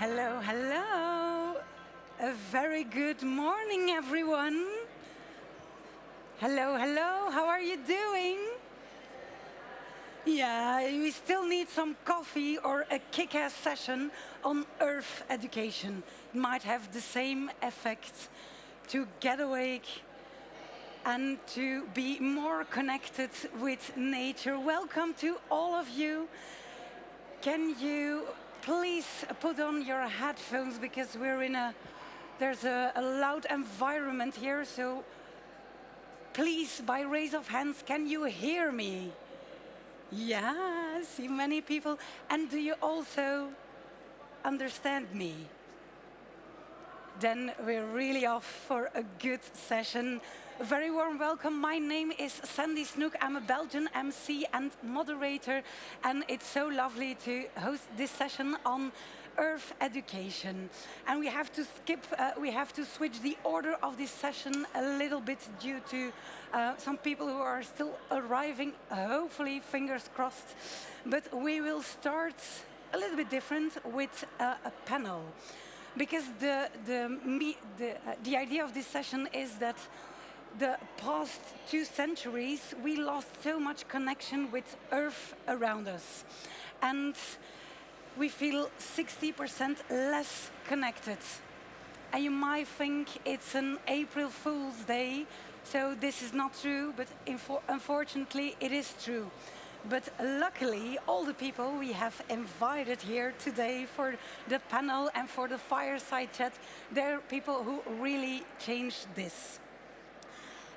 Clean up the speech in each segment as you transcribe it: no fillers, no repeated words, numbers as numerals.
Hello, hello. A very good morning, everyone. Hello, hello. How are you doing? Yeah, we still need some coffee or a kick-ass session on Earth education. It might have the same effect to get awake and to be more connected with nature. Welcome to all of you. Can you please put on your headphones because there's a loud environment here, so please, by raise of hands, can you hear me? Yeah, I see many people. And do you also understand me? Then we're really off for a good session. A very warm welcome. My name is Snoeck. I'm a Belgian MC and moderator, and it's so lovely to host this session on Earth education. And we have to switch the order of this session a little bit due to some people who are still arriving, hopefully, fingers crossed. But we will start a little bit different with a panel. Because the idea of this session is that the past 2 centuries, we lost so much connection with Earth around us. And we feel 60% less connected. And you might think it's an April Fool's Day, so this is not true, but unfortunately it is true. But luckily, all the people we have invited here today for the panel and for the fireside chat, they're people who really changed this.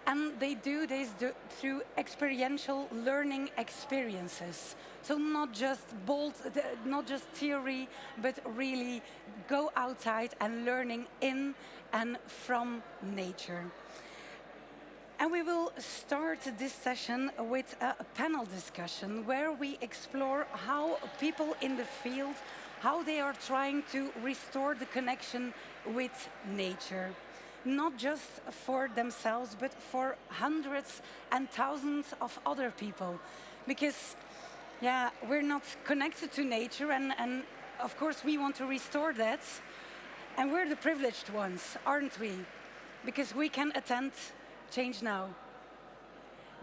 And they do this through experiential learning experiences. So not just theory, but really go outside and learning in and from nature. And we will start this session with a panel discussion where we explore how people in the field, how they are trying to restore the connection with nature. Not just for themselves, but for hundreds and thousands of other people. Because, yeah, we're not connected to nature, and of course we want to restore that. And we're the privileged ones, aren't we? Because we can attend ChangeNOW.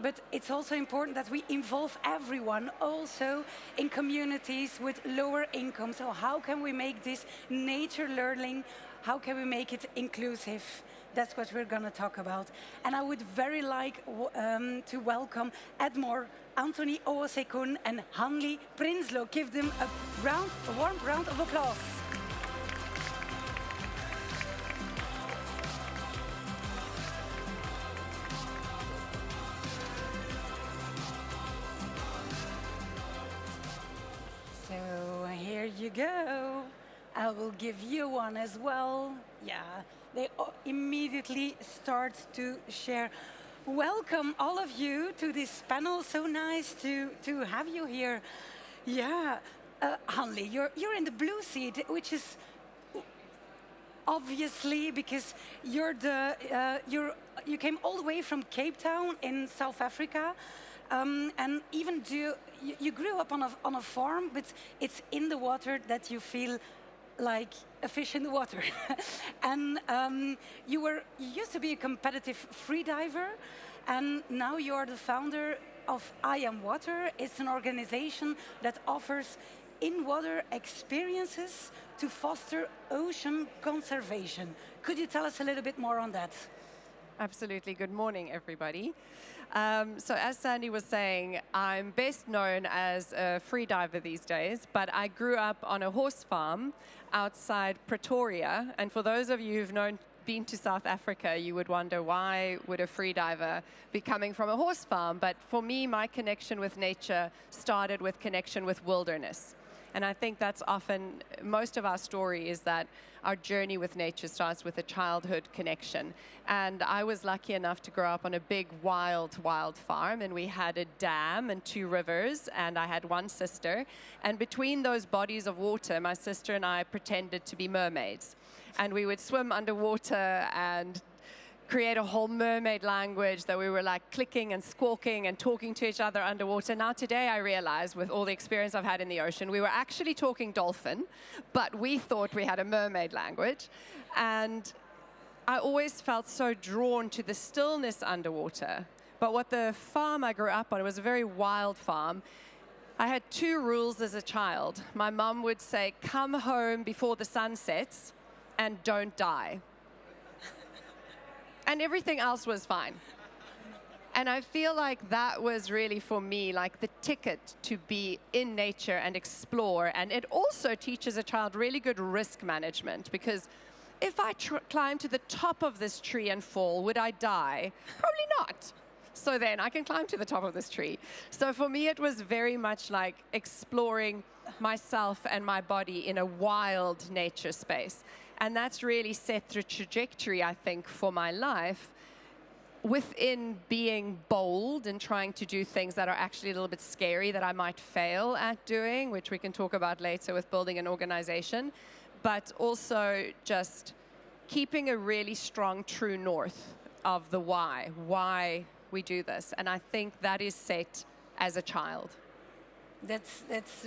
But it's also important that we involve everyone, also in communities with lower income. So how can we make this nature learning, how can we make it inclusive? That's what we're going to talk about. And I would very like to welcome Edmore, Anthony Owosekun, and Hanli Prinsloo. Give them a warm round of applause. So here you go. I will give you one as well. Yeah, they immediately start to share. Welcome all of you to this panel. So nice to have you here. Yeah, Hanli, you're in the blue seat, which is obviously because you came all the way from Cape Town in South Africa. And even you grew up on a farm, but it's in the water that you feel like a fish in the water. And you used to be a competitive free diver, and now you are the founder of I Am Water. It's an organization that offers in-water experiences to foster ocean conservation. Could you tell us a little bit more on that? Absolutely. Good morning, everybody. So as Sandy was saying, I'm best known as a free diver these days, but I grew up on a horse farm outside Pretoria. And for those of you who've been to South Africa, you would wonder, why would a free diver be coming from a horse farm? But for me, my connection with nature started with connection with wilderness. And I think that's often, most of our story is that our journey with nature starts with a childhood connection. And I was lucky enough to grow up on a big, wild farm. And we had a dam and 2 rivers, and I had 1 sister. And between those bodies of water, my sister and I pretended to be mermaids. And we would swim underwater and create a whole mermaid language that we were like clicking and squawking and talking to each other underwater. Now today I realize, with all the experience I've had in the ocean, we were actually talking dolphin, but we thought we had a mermaid language. And I always felt so drawn to the stillness underwater. But what the farm I grew up on, it was a very wild farm. I had 2 rules as a child. My mum would say, come home before the sun sets and don't die. And everything else was fine. And I feel like that was really, for me, like the ticket to be in nature and explore. And it also teaches a child really good risk management, because if I climb to the top of this tree and fall, would I die? Probably not. So then I can climb to the top of this tree. So for me, it was very much like exploring myself and my body in a wild nature space. And that's really set the trajectory, I think, for my life, within being bold and trying to do things that are actually a little bit scary that I might fail at doing, which we can talk about later with building an organization, but also just keeping a really strong true north of the why we do this. And I think that is set as a child. That's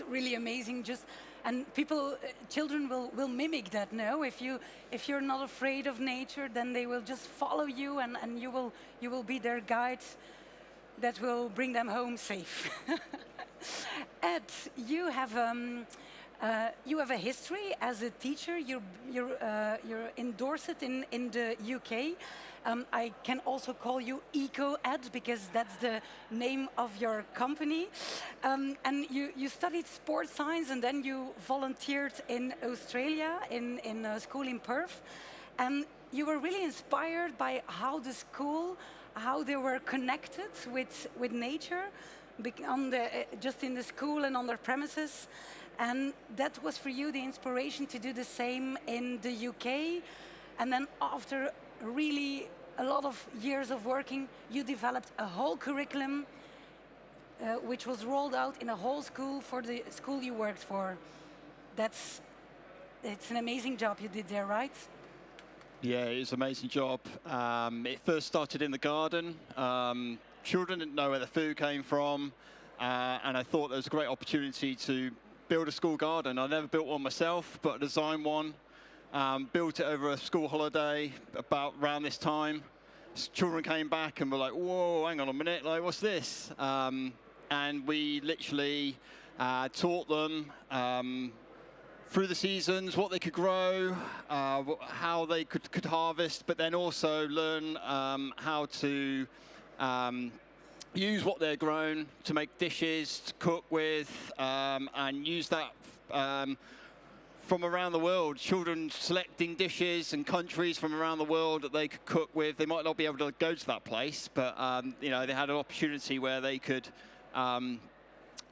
really amazing. And children will mimic that. No, if you're not afraid of nature, then they will just follow you, and you will be their guide that will bring them home safe. Ed, you have a history as a teacher. You're endorsed in the UK. I can also call you EcoEd, because that's the name of your company. And you studied sports science, and then you volunteered in Australia in a school in Perth. And you were really inspired by how the school, how they were connected with nature, just in the school and on their premises. And that was for you the inspiration to do the same in the UK. And then after really a lot of years of working, you developed a whole curriculum which was rolled out in a whole school for the school you worked for. It's an amazing job you did there, right? Yeah, it was an amazing job. It first started in the garden. Children didn't know where the food came from, and I thought there was a great opportunity to build a school garden. I never built one myself, but designed one. Built it over a school holiday about around this time. Children came back and were like, whoa, hang on a minute, like, what's this? And we literally taught them through the seasons what they could grow, how they could harvest, but then also learn how to use what they're grown to make dishes, to cook with, and use that from around the world. Children selecting dishes and countries from around the world that they could cook with. They might not be able to go to that place, but you know, they had an opportunity where they could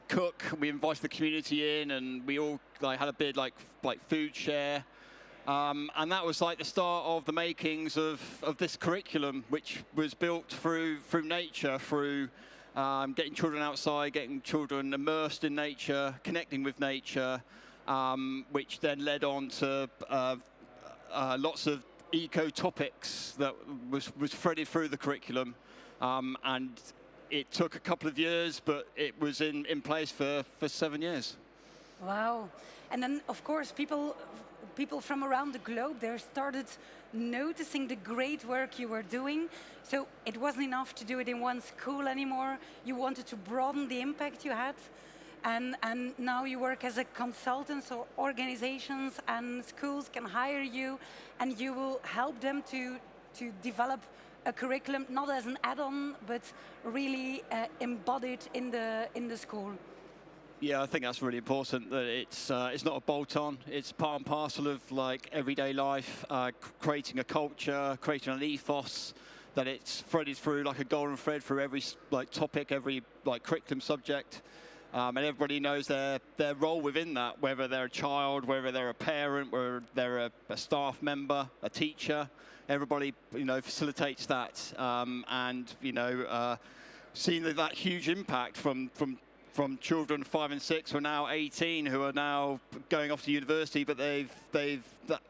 cook. We invited the community in, and we all had a bit like food share. And that was like the start of the makings of this curriculum, which was built through nature, through getting children outside, getting children immersed in nature, connecting with nature, which then led on to lots of eco topics that was threaded through the curriculum. And it took a couple of years, but it was in place for 7 years. Wow. And then, of course, people from around the globe, they started noticing the great work you were doing. So it wasn't enough to do it in one school anymore. You wanted to broaden the impact you had. And now you work as a consultant, so organizations and schools can hire you, and you will help them to develop a curriculum, not as an add-on, but really embodied in the school. Yeah, I think that's really important, that it's not a bolt-on. It's part and parcel of like everyday life, creating a culture, creating an ethos, that it's threaded through like a golden thread through every like topic, every like curriculum subject. And everybody knows their role within that, whether they're a child, whether they're a parent, whether they're a staff member, a teacher. Everybody, facilitates that, and seeing that huge impact from from children 5 and 6 who are now 18, who are now going off to university, but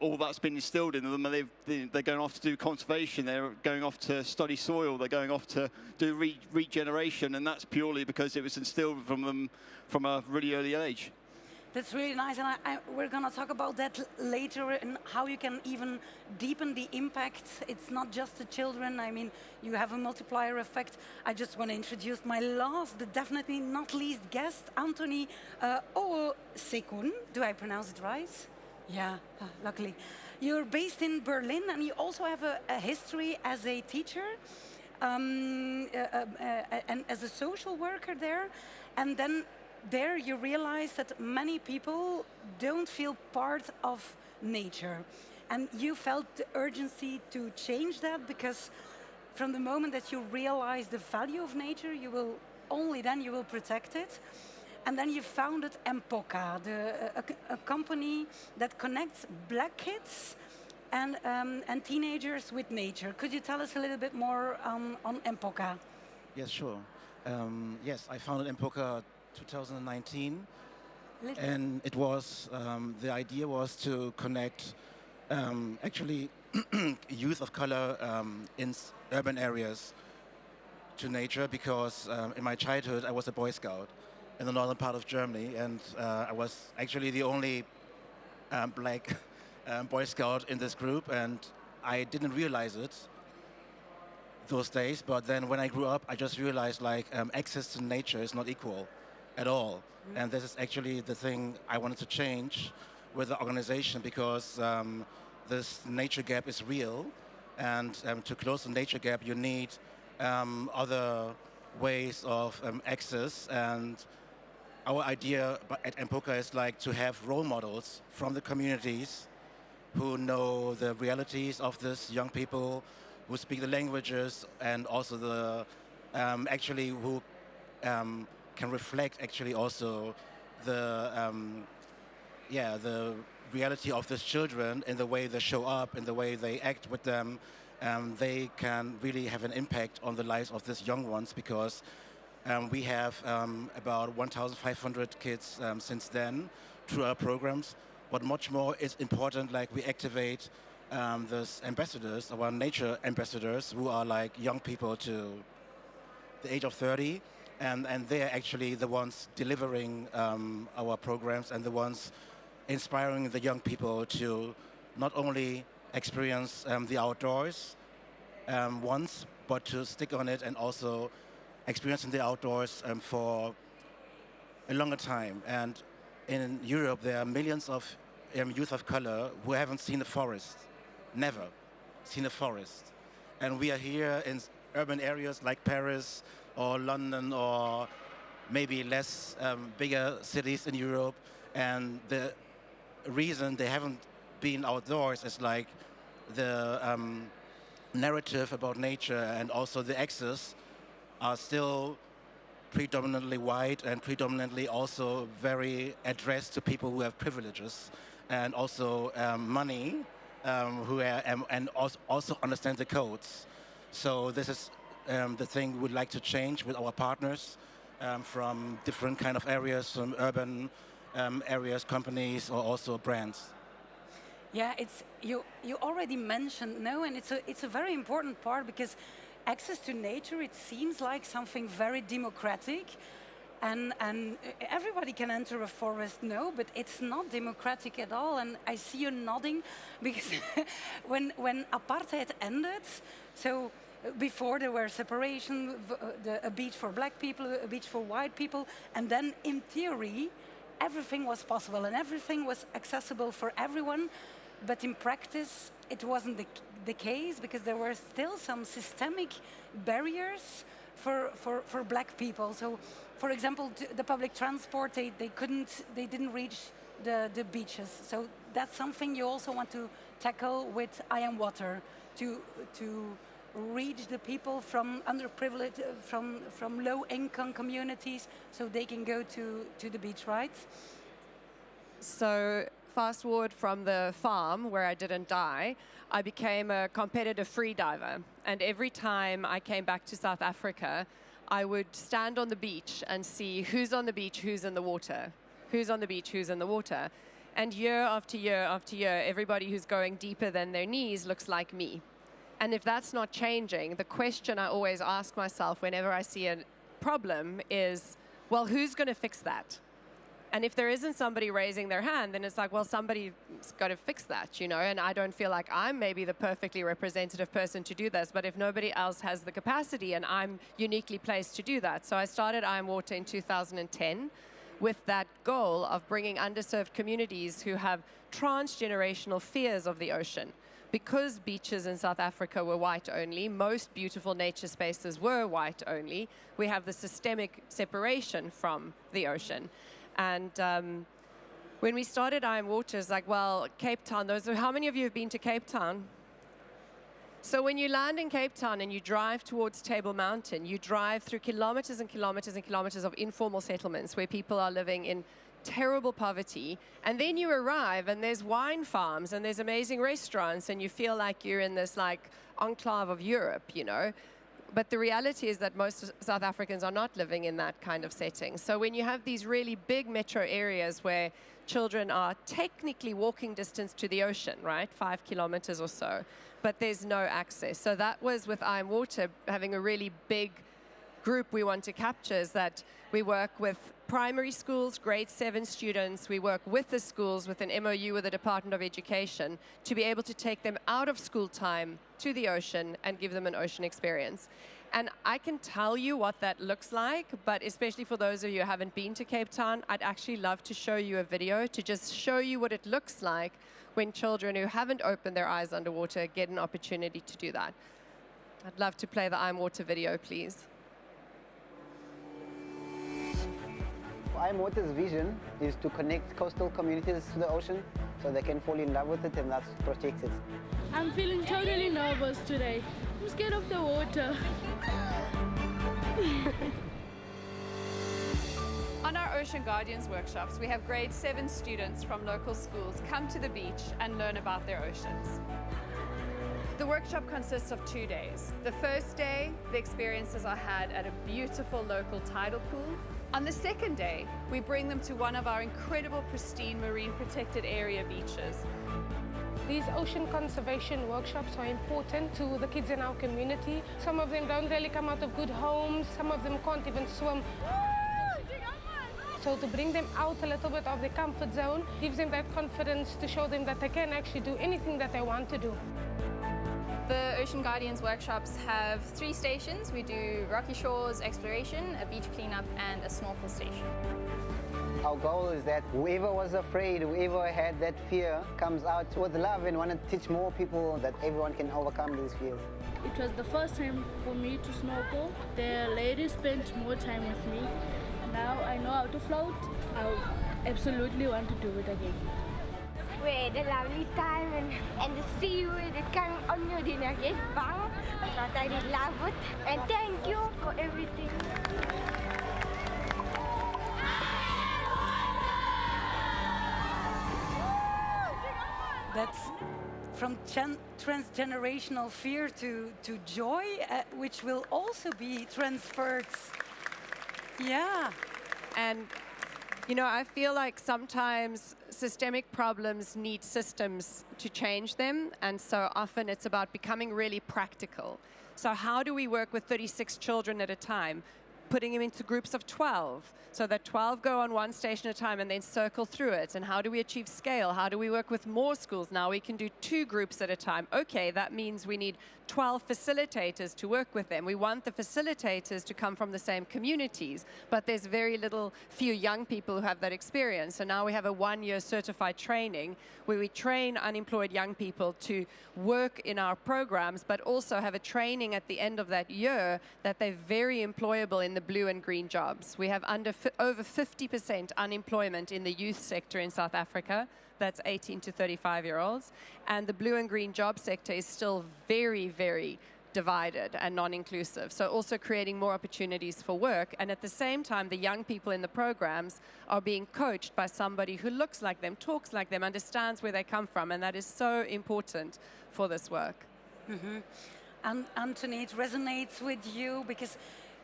all that's been instilled in them, and they're going off to do conservation, they're going off to study soil, they're going off to do regeneration, and that's purely because it was instilled from them from a really early age. That's really nice, and we're going to talk about that later, and how you can even deepen the impact. It's not just the children. I mean, you have a multiplier effect. I just want to introduce my last, but definitely not least guest, Anthony Owosekun. Do I pronounce it right? Yeah, luckily. You're based in Berlin, and you also have a history as a teacher and as a social worker there, and then there you realize that many people don't feel part of nature. And you felt the urgency to change that, because from the moment that you realize the value of nature, only then you will protect it. And then you founded EMPOCA, a company that connects black kids and teenagers with nature. Could you tell us a little bit more on EMPOCA? Yes, sure. Yes, I founded EMPOCA 2019, and it was the idea was to connect actually youth of color in urban areas to nature, because in my childhood I was a Boy Scout in the northern part of Germany, and I was actually the only black Boy Scout in this group, and I didn't realize it those days, but then when I grew up I just realized access to nature is not equal at all. And this is actually the thing I wanted to change with the organization, because this nature gap is real, and to close the nature gap you need other ways of access. And our idea at EMPOCA is to have role models from the communities who know the realities of these young people, who speak the languages, and also the actually who can reflect actually also the the reality of these children in the way they show up, in the way they act with them. They can really have an impact on the lives of these young ones, because we have about 1,500 kids since then through our programs. But much more is important, we activate these ambassadors, our nature ambassadors, who are young people to the age of 30. And they're actually the ones delivering our programs, and the ones inspiring the young people to not only experience the outdoors once, but to stick on it and also experiencing the outdoors for a longer time. And in Europe, there are millions of youth of color who haven't seen a forest, never seen a forest. And we are here in urban areas like Paris or London, or maybe less bigger cities in Europe, and the reason they haven't been outdoors is the narrative about nature and also the access are still predominantly white, and predominantly also very addressed to people who have privileges and also money, who are, and also understand the codes. So this is the thing we would like to change with our partners from different kind of areas, from urban areas, companies, or also brands. Yeah, you already mentioned, and it's a very important part, because access to nature, it seems like something very democratic, and everybody can enter a forest, but it's not democratic at all. And I see you nodding, because when apartheid ended, so before there were separation, a beach for black people, a beach for white people, and then in theory everything was possible and everything was accessible for everyone. But in practice it wasn't the case, because there were still some systemic barriers for black people. So for example, the public transport, they didn't reach the beaches. So that's something you also want to tackle with I Am Water, to reach the people from underprivileged, from low-income communities, so they can go to the beach, right? So fast forward from the farm where I didn't die, I became a competitive free diver. And every time I came back to South Africa, I would stand on the beach and see who's on the beach, who's in the water, who's on the beach, who's in the water. And year after year after year, everybody who's going deeper than their knees looks like me. And if that's not changing, the question I always ask myself whenever I see a problem is, well, who's going to fix that? And if there isn't somebody raising their hand, then it's like, well, somebody's got to fix that, you know, and I don't feel like I'm maybe the perfectly representative person to do this, but if nobody else has the capacity and I'm uniquely placed to do that. So I started I Am Water in 2010 with that goal of bringing underserved communities who have transgenerational fears of the ocean. Because beaches in South Africa were white only, most beautiful nature spaces were white only, we have the systemic separation from the ocean. And when we started I Am Water, it's like, well, Cape Town, how many of you have been to Cape Town? So when you land in Cape Town and you drive towards Table Mountain, you drive through kilometers and kilometers and kilometers of informal settlements where people are living in terrible poverty, and then you arrive and there's wine farms and there's amazing restaurants and you feel like you're in this like enclave of Europe, you know. But the reality is that most South Africans are not living in that kind of setting. So when you have these really big metro areas where children are technically walking distance to the ocean, right, 5 kilometers or so, but there's no access. So that was with I Am Water, having a really big group we want to capture, is that we work with primary schools, grade 7 students. We work with the schools with an MOU with the Department of Education to be able to take them out of school time to the ocean and give them an ocean experience. And I can tell you what that looks like, but especially for those of you who haven't been to Cape Town, I'd actually love to show you a video to just show you what it looks like when children who haven't opened their eyes underwater get an opportunity to do that. I'd love to play the I Am Water video, please. I Am Water's vision is to connect coastal communities to the ocean so they can fall in love with it and thus protect it. I'm feeling totally nervous today. I'm scared of the water. On our Ocean Guardians workshops, we have grade 7 students from local schools come to the beach and learn about their oceans. The workshop consists of 2 days. The first day, the experiences are had at a beautiful local tidal pool. On the second day, we bring them to one of our incredible pristine marine protected area beaches. These ocean conservation workshops are important to the kids in our community. Some of them don't really come out of good homes. Some of them can't even swim. So to bring them out a little bit of their comfort zone gives them that confidence to show them that they can actually do anything that they want to do. The Ocean Guardians workshops have 3 stations. We do rocky shores, exploration, a beach cleanup, and a snorkel station. Our goal is that whoever was afraid, whoever had that fear, comes out with love and want to teach more people that everyone can overcome these fears. It was the first time for me to snorkel. The ladies spent more time with me. Now I know how to float. I absolutely want to do it again. We had a lovely time and the seaweed is coming on your dinner. Yes, bang. But I did love it. And thank you for everything. That's from transgenerational fear to joy, which will also be transferred. Yeah. And you know, I feel like sometimes systemic problems need systems to change them, and so often it's about becoming really practical. So how do we work with 36 children at a time? Putting them into groups of 12, so that 12 go on one station at a time and then circle through it. And how do we achieve scale? How do we work with more schools? Now we can do 2 groups at a time. Okay, that means we need 12 facilitators to work with them. We want the facilitators to come from the same communities, but there's very few young people who have that experience. So now we have a 1-year certified training where we train unemployed young people to work in our programs, but also have a training at the end of that year that they're very employable in the blue and green jobs. We have over 50% unemployment in the youth sector in South Africa. That's 18 to 35-year-olds. And the blue and green job sector is still very, very divided and non-inclusive. So also creating more opportunities for work. And at the same time, the young people in the programs are being coached by somebody who looks like them, talks like them, understands where they come from. And that is so important for this work. Mm-hmm. And Anthony, it resonates with you because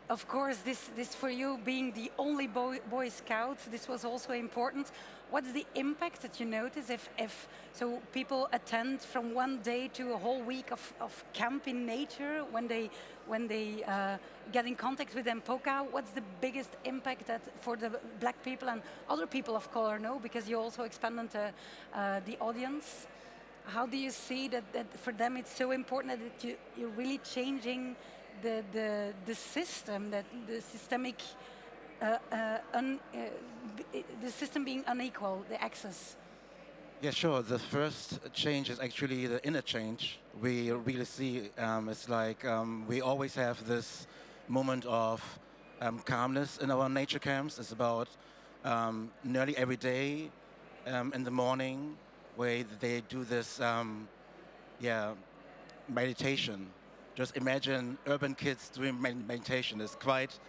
of course, this for you being the only boy scout, this was also important. What's the impact that you notice if so people attend from one day to a whole week of camp in nature when they get in contact with EMPOCA? What's the biggest impact that for the black people and other people of color? No, because you also expanded the audience. How do you see that for them it's so important that you're really changing the system, that the systemic the system being unequal, the access? Yeah, sure. The first change is actually the inner change. We really see it's like we always have this moment of calmness in our nature camps. It's about nearly every day in the morning where they do this meditation. Just imagine urban kids doing meditation. It's quite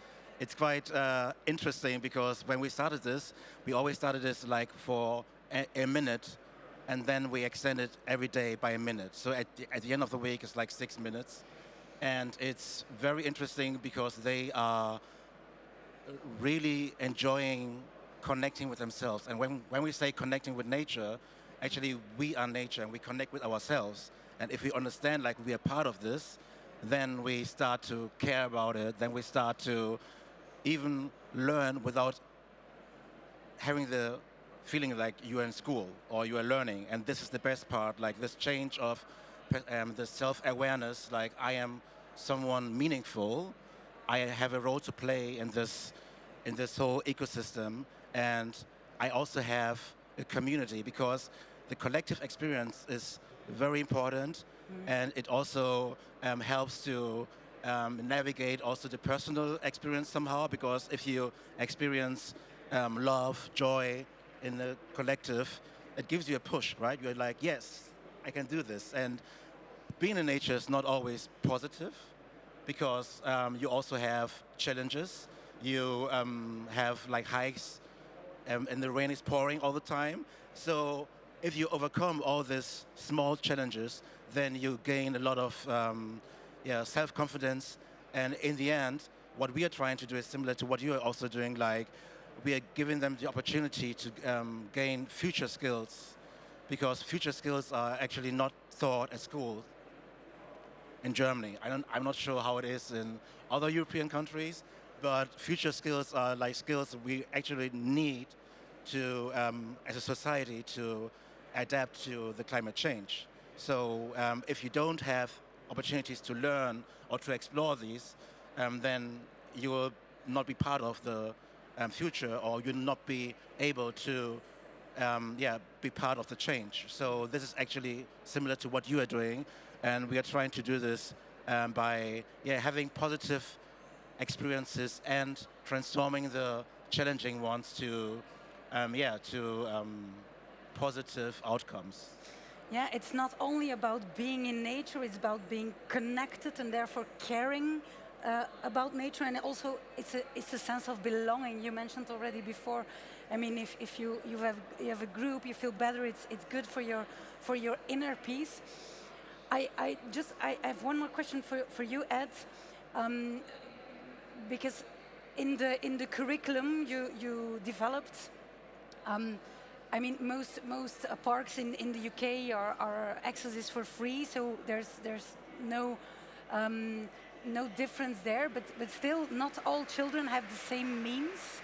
interesting because when we started this, we always started this like for a minute, and then we extended every day by a minute. So at the end of the week, it's like 6 minutes. And it's very interesting because they are really enjoying connecting with themselves. And when we say connecting with nature, actually we are nature and we connect with ourselves. And if we understand like we are part of this, then we start to care about it. Then we start to even learn without having the feeling like you are in school or you are learning. And this is the best part, like this change of the self-awareness, like I am someone meaningful, I have a role to play in this whole ecosystem, and I also have a community, because the collective experience is very important, and it also helps to navigate also the personal experience somehow, because if you experience love, joy in the collective, it gives you a push, right? You're like, yes, I can do this. And being in nature is not always positive, because you also have challenges. You have like hikes, and the rain is pouring all the time. So if you overcome all these small challenges, then you gain a lot of self-confidence. And in the end, what we are trying to do is similar to what you are also doing. Like, we are giving them the opportunity to gain future skills, because future skills are actually not taught at school in Germany. I'm not sure how it is in other European countries, but future skills are like skills we actually need to, as a society, to adapt to the climate change. So if you don't have opportunities to learn or to explore these, then you will not be part of the future, or you'll not be able to be part of the change. So this is actually similar to what you are doing, and we are trying to do this by having positive experiences and transforming the challenging ones to positive outcomes. Yeah, it's not only about being in nature, it's about being connected and therefore caring about nature, and also it's a sense of belonging. You mentioned already before. I mean, if you have a group, you feel better. It's good for your inner peace. I have one more question for you, Ed, because in the curriculum you developed. I mean, most parks in the UK are access is for free, so there's no difference there. But still, not all children have the same means.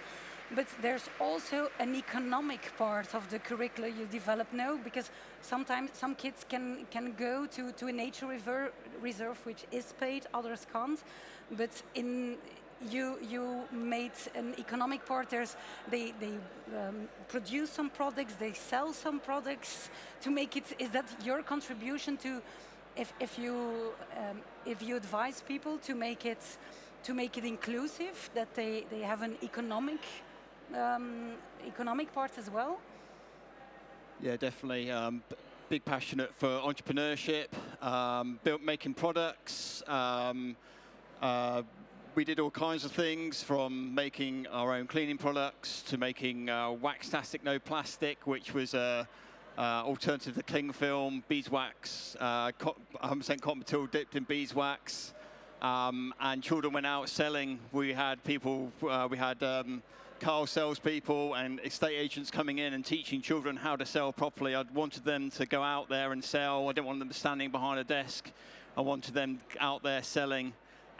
But there's also an economic part of the curricula you develop now, because sometimes some kids can go to a nature reserve which is paid, others can't. But you made an economic part. They produce some products, they sell some products to make it. Is that your contribution to, if you advise people to make it inclusive, that they have an economic part as well? Yeah, definitely. Big passionate for entrepreneurship, making products. We did all kinds of things, from making our own cleaning products to making wax-tastic, no plastic, which was alternative to cling film, beeswax, 100% cotton material dipped in beeswax. and children went out selling. We had people, car salespeople and estate agents coming in and teaching children how to sell properly. I wanted them to go out there and sell. I didn't want them standing behind a desk. I wanted them out there selling.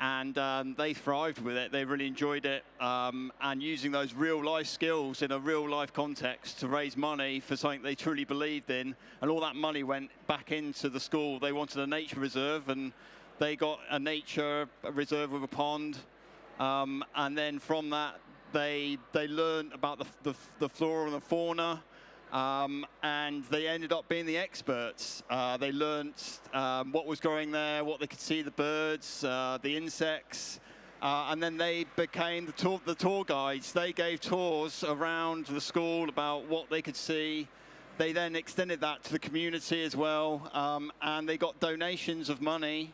And they thrived with it. They really enjoyed it. And using those real life skills in a real life context to raise money for something they truly believed in. And all that money went back into the school. They wanted a nature reserve, and they got a nature reserve with a pond. And then from that, they learned about the flora and the fauna. And they ended up being the experts. They learned what was growing there, what they could see, the birds, the insects, and then they became the tour guides. They gave tours around the school about what they could see. They then extended that to the community as well, and they got donations of money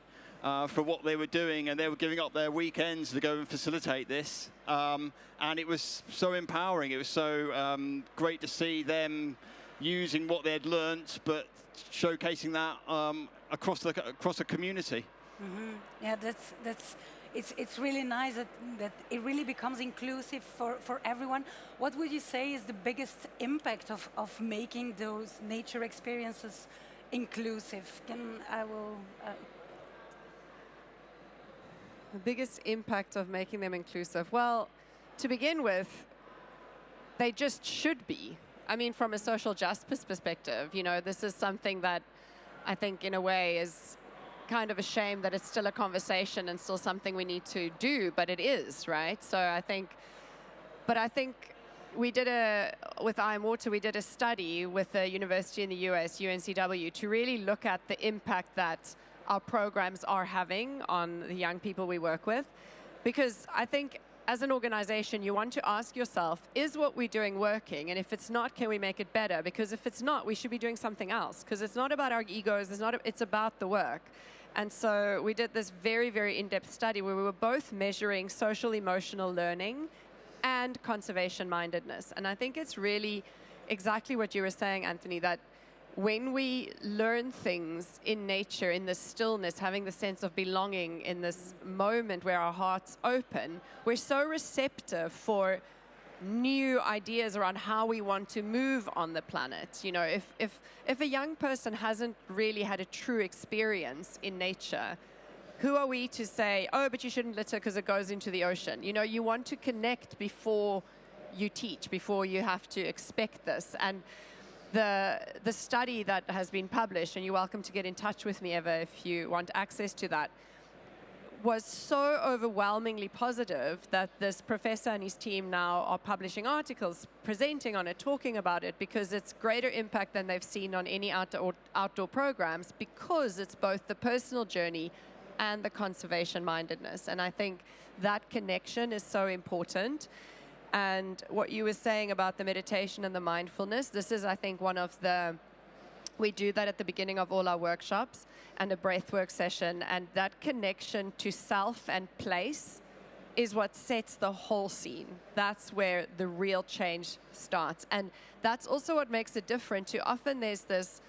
for what they were doing, and they were giving up their weekends to go and facilitate this. And it was so empowering. It was so great to see them using what they had learnt, but showcasing that across the community. Mm-hmm. Yeah, it's really nice that it really becomes inclusive for everyone. What would you say is the biggest impact of making those nature experiences inclusive? The biggest impact of making them inclusive? Well, to begin with, they just should be. I mean, from a social justice perspective, you know, this is something that I think in a way is kind of a shame that it's still a conversation and still something we need to do, but it is, right? So I think we did with I Am Water, we did a study with a university in the US, UNCW, to really look at the impact that our programs are having on the young people we work with. Because I think as an organization, you want to ask yourself, is what we're doing working? And if it's not, can we make it better? Because if it's not, we should be doing something else. Because it's not about our egos, it's about the work. And so we did this very, very in-depth study where we were both measuring social emotional learning and conservation mindedness. And I think it's really exactly what you were saying, Anthony, that when we learn things in nature, in the stillness, having the sense of belonging in this moment where our hearts open, we're so receptive for new ideas around how we want to move on the planet. You know, if a young person hasn't really had a true experience in nature, who are we to say, oh, but you shouldn't litter because it goes into the ocean? You know, you want to connect before you teach, before you have to expect this. And the study that has been published, and you're welcome to get in touch with me, Eva, if you want access to that, was so overwhelmingly positive that this professor and his team now are publishing articles, presenting on it, talking about it, because it's greater impact than they've seen on any outdoor programs, because it's both the personal journey and the conservation mindedness. And I think that connection is so important. And what you were saying about the meditation and the mindfulness, this is, I think, one of the, we do that at the beginning of all our workshops, and a breathwork session, and that connection to self and place is what sets the whole scene. That's where the real change starts. And that's also what makes it different. Too often there's this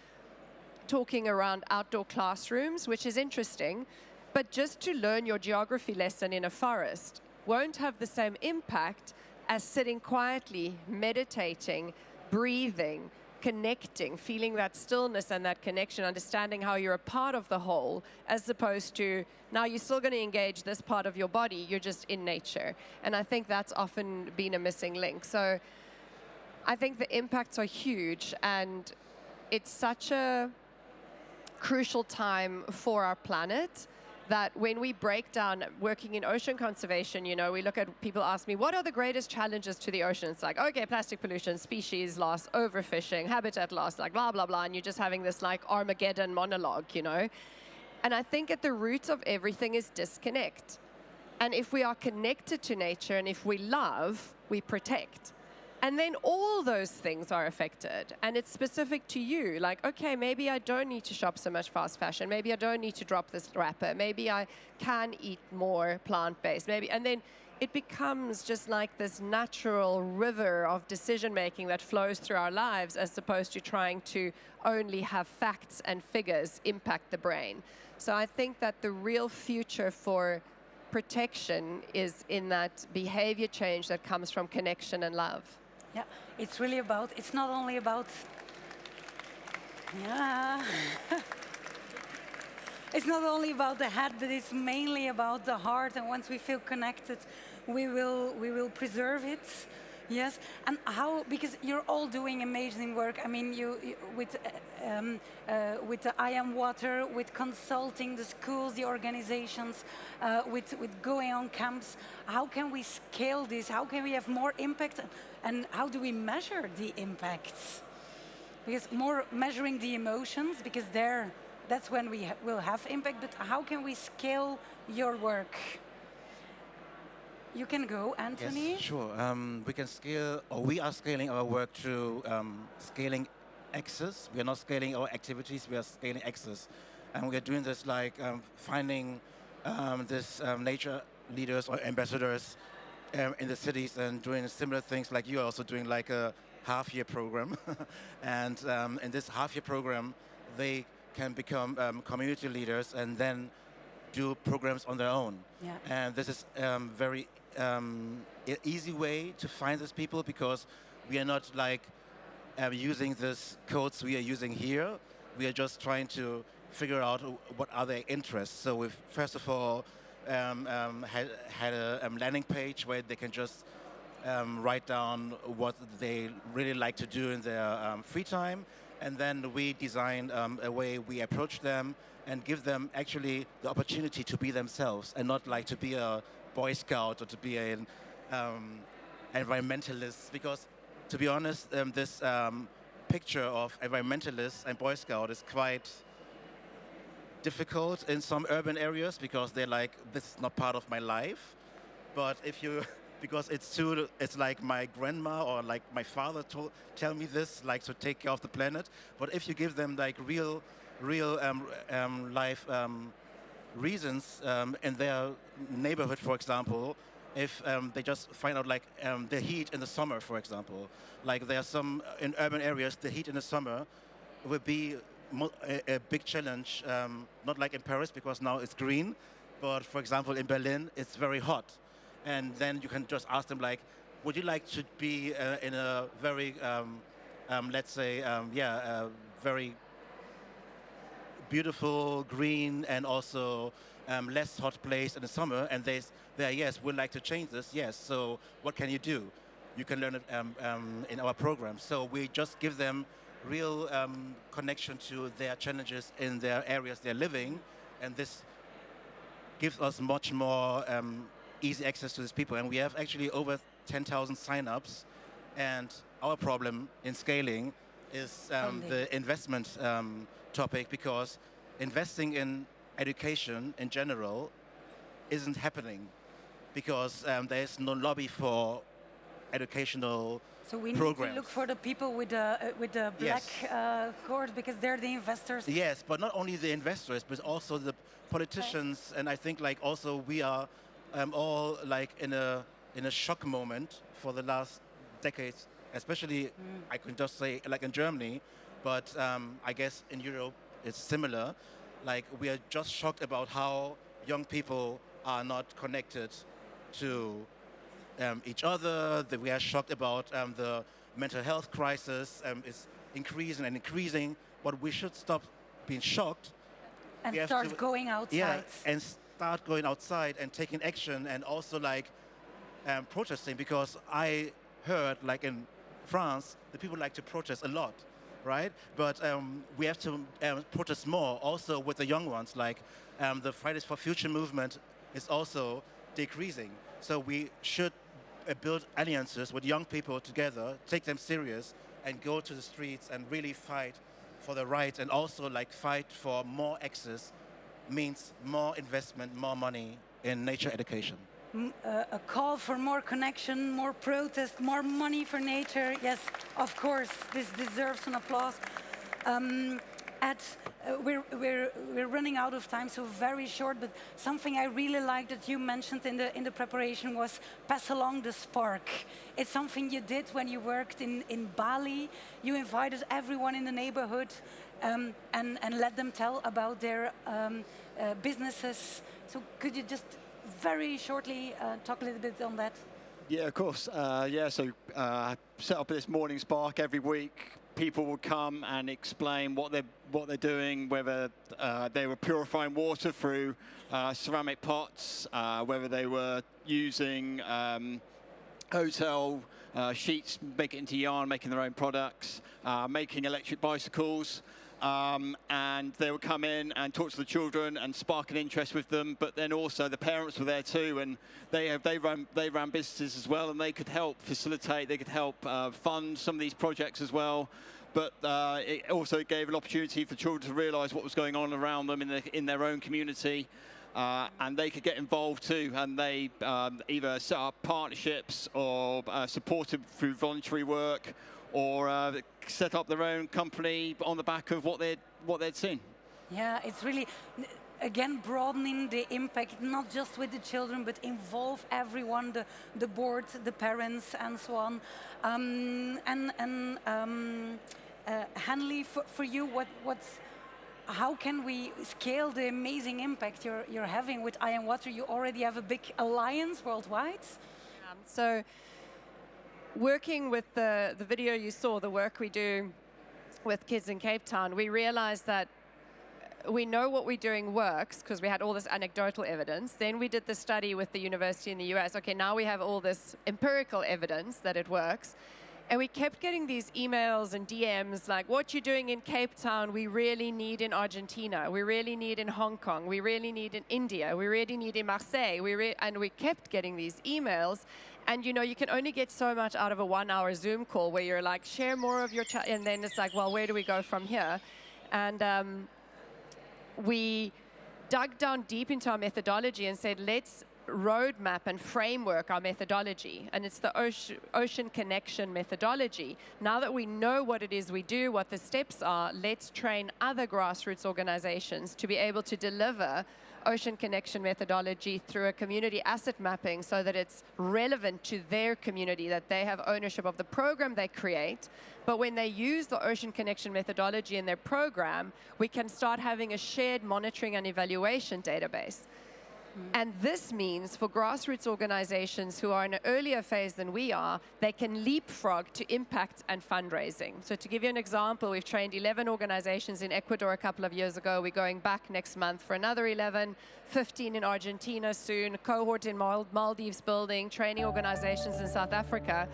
talking around outdoor classrooms, which is interesting, but just to learn your geography lesson in a forest won't have the same impact as sitting quietly, meditating, breathing, connecting, feeling that stillness and that connection, understanding how you're a part of the whole, as opposed to, now you're still going to engage this part of your body, you're just in nature. And I think that's often been a missing link. So I think the impacts are huge, and it's such a crucial time for our planet that when we break down working in ocean conservation, you know, we look at, people ask me, what are the greatest challenges to the ocean? It's like, okay, plastic pollution, species loss, overfishing, habitat loss, like blah, blah, blah. And you're just having this like Armageddon monologue, you know? And I think at the root of everything is disconnect. And if we are connected to nature and if we love, we protect. And then all those things are affected. And it's specific to you. Like, okay, maybe I don't need to shop so much fast fashion. Maybe I don't need to drop this wrapper. Maybe I can eat more plant-based. Maybe, and then it becomes just like this natural river of decision making that flows through our lives, as opposed to trying to only have facts and figures impact the brain. So I think that the real future for protection is in that behavior change that comes from connection and love. Yeah, it's really about, it's not only about, yeah. It's not only about the head, but it's mainly about the heart. And once we feel connected, we will preserve it. Yes. And how? Because you're all doing amazing work. I mean, you with the I Am Water, with consulting the schools, the organizations, with going on camps. How can we scale this? How can we have more impact? And how do we measure the impacts? Because more measuring the emotions, because that's when we will have impact, but how can we scale your work? You can go, Anthony. Yes, sure. We can scale, or we are scaling our work through scaling access. We are not scaling our activities, we are scaling access. And we are doing this like finding this nature leaders or ambassadors in the cities and doing similar things like you are also doing, like a half-year program. And in this half-year program, they can become community leaders and then do programs on their own. Yeah. And this is very easy way to find these people, because we are not like using these codes we are using here. We are just trying to figure out what are their interests. So we've first of all had a landing page where they can just write down what they really like to do in their free time. And then we design a way we approach them and give them actually the opportunity to be themselves, and not like to be a Boy Scout or to be an environmentalist. Because, to be honest, this picture of environmentalists and Boy Scout is quite difficult in some urban areas, because they're like, this is not part of my life. But if you because it's like my grandma or like my father tell me this, like to take care of the planet. But if you give them like real life reasons in their neighborhood, for example, if they just find out like the heat in the summer, for example, like there are some in urban areas, the heat in the summer will be a big challenge, not like in Paris because now it's green, but for example in Berlin it's very hot. And then you can just ask them like, would you like to be in a very, let's say, very beautiful, green, and also less hot place in the summer? And they yes, we'd like to change this, yes. So what can you do? You can learn it in our program. So we just give them real connection to their challenges in their areas they're living. And this gives us much more easy access to these people. And we have actually over 10,000 signups. And our problem in scaling is the investment topic, because investing in education in general isn't happening, because there's no lobby for educational So we need programs. to look for the people with the black cord, because they're the investors. Yes, but not only the investors, but also the politicians. And I think like also we are all like in a shock moment for the last decades, especially I can just say like in Germany, but I guess in Europe it's similar. Like we are just shocked about how young people are not connected to each other. That we are shocked about the mental health crisis is increasing and increasing. But we should stop being shocked And start going outside. Yeah, and start going outside and taking action, and also like protesting, because I heard like in France the people like to protest a lot, right? But we have to protest more also with the young ones. Like the Fridays for Future movement is also decreasing. So we should build alliances with young people together, take them serious, and go to the streets and really fight for the rights, and also like fight for more access means more investment, more money in nature education. A call for more connection, more protest, more money for nature. Yes, of course, this deserves an applause. we're running out of time, so very short. But something I really liked that you mentioned in the preparation was pass along the spark. It's something you did when you worked in Bali. You invited everyone in the neighborhood and let them tell about their businesses. So could you just very shortly talk a little bit on that? Yeah, of course. So set up this morning spark every week. People would come and explain what they're doing, whether they were purifying water through ceramic pots, whether they were using hotel sheets, make it into yarn, making their own products, making electric bicycles. And they would come in and talk to the children and spark an interest with them. But then also the parents were there too, and they ran businesses as well, and they could help facilitate. They could help fund some of these projects as well. But it also gave an opportunity for children to realise what was going on around them in their own community, and they could get involved too. And they either set up partnerships or supported through voluntary work, or set up their own company on the back of what they'd seen. Yeah, it's really, again, broadening the impact, not just with the children, but involve everyone, the board, the parents, and so on. Hanli, for you, how can we scale the amazing impact you're having with I Am Water? You already have a big alliance worldwide. So working with the video you saw, the work we do with kids in Cape Town, we realized that we know what we're doing works because we had all this anecdotal evidence. Then we did the study with the university in the US. Okay, now we have all this empirical evidence that it works. And we kept getting these emails and DMs like, what you're doing in Cape Town, we really need in Argentina. We really need in Hong Kong. We really need in India. We really need in Marseille. And we kept getting these emails. And you know, you can only get so much out of a 1-hour Zoom call where you're like, share more of your and then it's like, well, where do we go from here? And we dug down deep into our methodology and said, let's roadmap and framework our methodology. And it's the ocean connection methodology. Now that we know what it is we do, what the steps are, let's train other grassroots organizations to be able to deliver ocean connection methodology through a community asset mapping so that it's relevant to their community, that they have ownership of the program they create. But when they use the ocean connection methodology in their program, we can start having a shared monitoring and evaluation database. And this means for grassroots organizations who are in an earlier phase than we are, they can leapfrog to impact and fundraising. So to give you an example, we've trained 11 organizations in Ecuador a couple of years ago. We're going back next month for another 11, 15 in Argentina soon, cohort in Maldives building, training organizations in South Africa.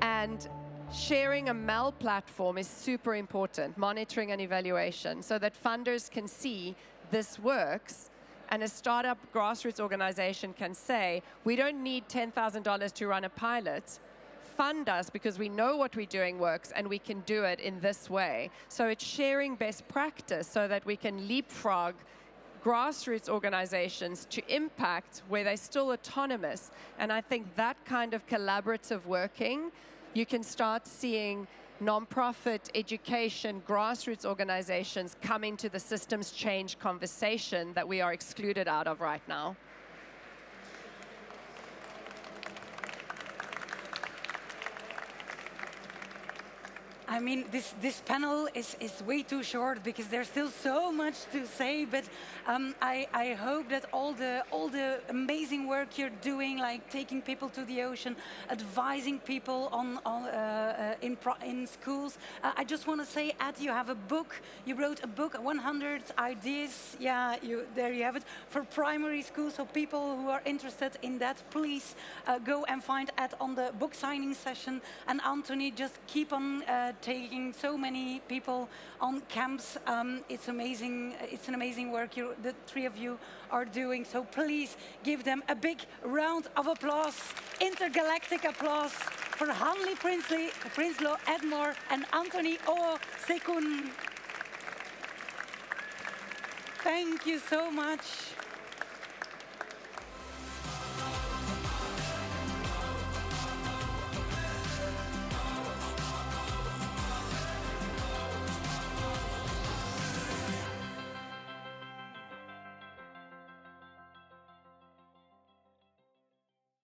And sharing a MEL platform is super important, monitoring and evaluation, so that funders can see this works. And a startup grassroots organization can say, we don't need $10,000 to run a pilot. Fund us because we know what we're doing works and we can do it in this way. So it's sharing best practice so that we can leapfrog grassroots organizations to impact where they're still autonomous. And I think that kind of collaborative working, you can start seeing nonprofit, education, grassroots organizations come into the systems change conversation that we are excluded out of right now. I mean, this panel is way too short because there's still so much to say. But I hope that all the amazing work you're doing, like taking people to the ocean, advising people in schools. I just want to say, Ed, you have a book. You wrote a book, 100 ideas. Yeah, there you have it for primary schools. So people who are interested in that, please go and find Ed on the book signing session. And Anthony, just keep on taking so many people on camps. It's amazing. It's an amazing work the three of you are doing. So please give them a big round of applause, intergalactic applause for Hanli Prinsloo, Edmore, and Anthony Owosekun. Thank you so much.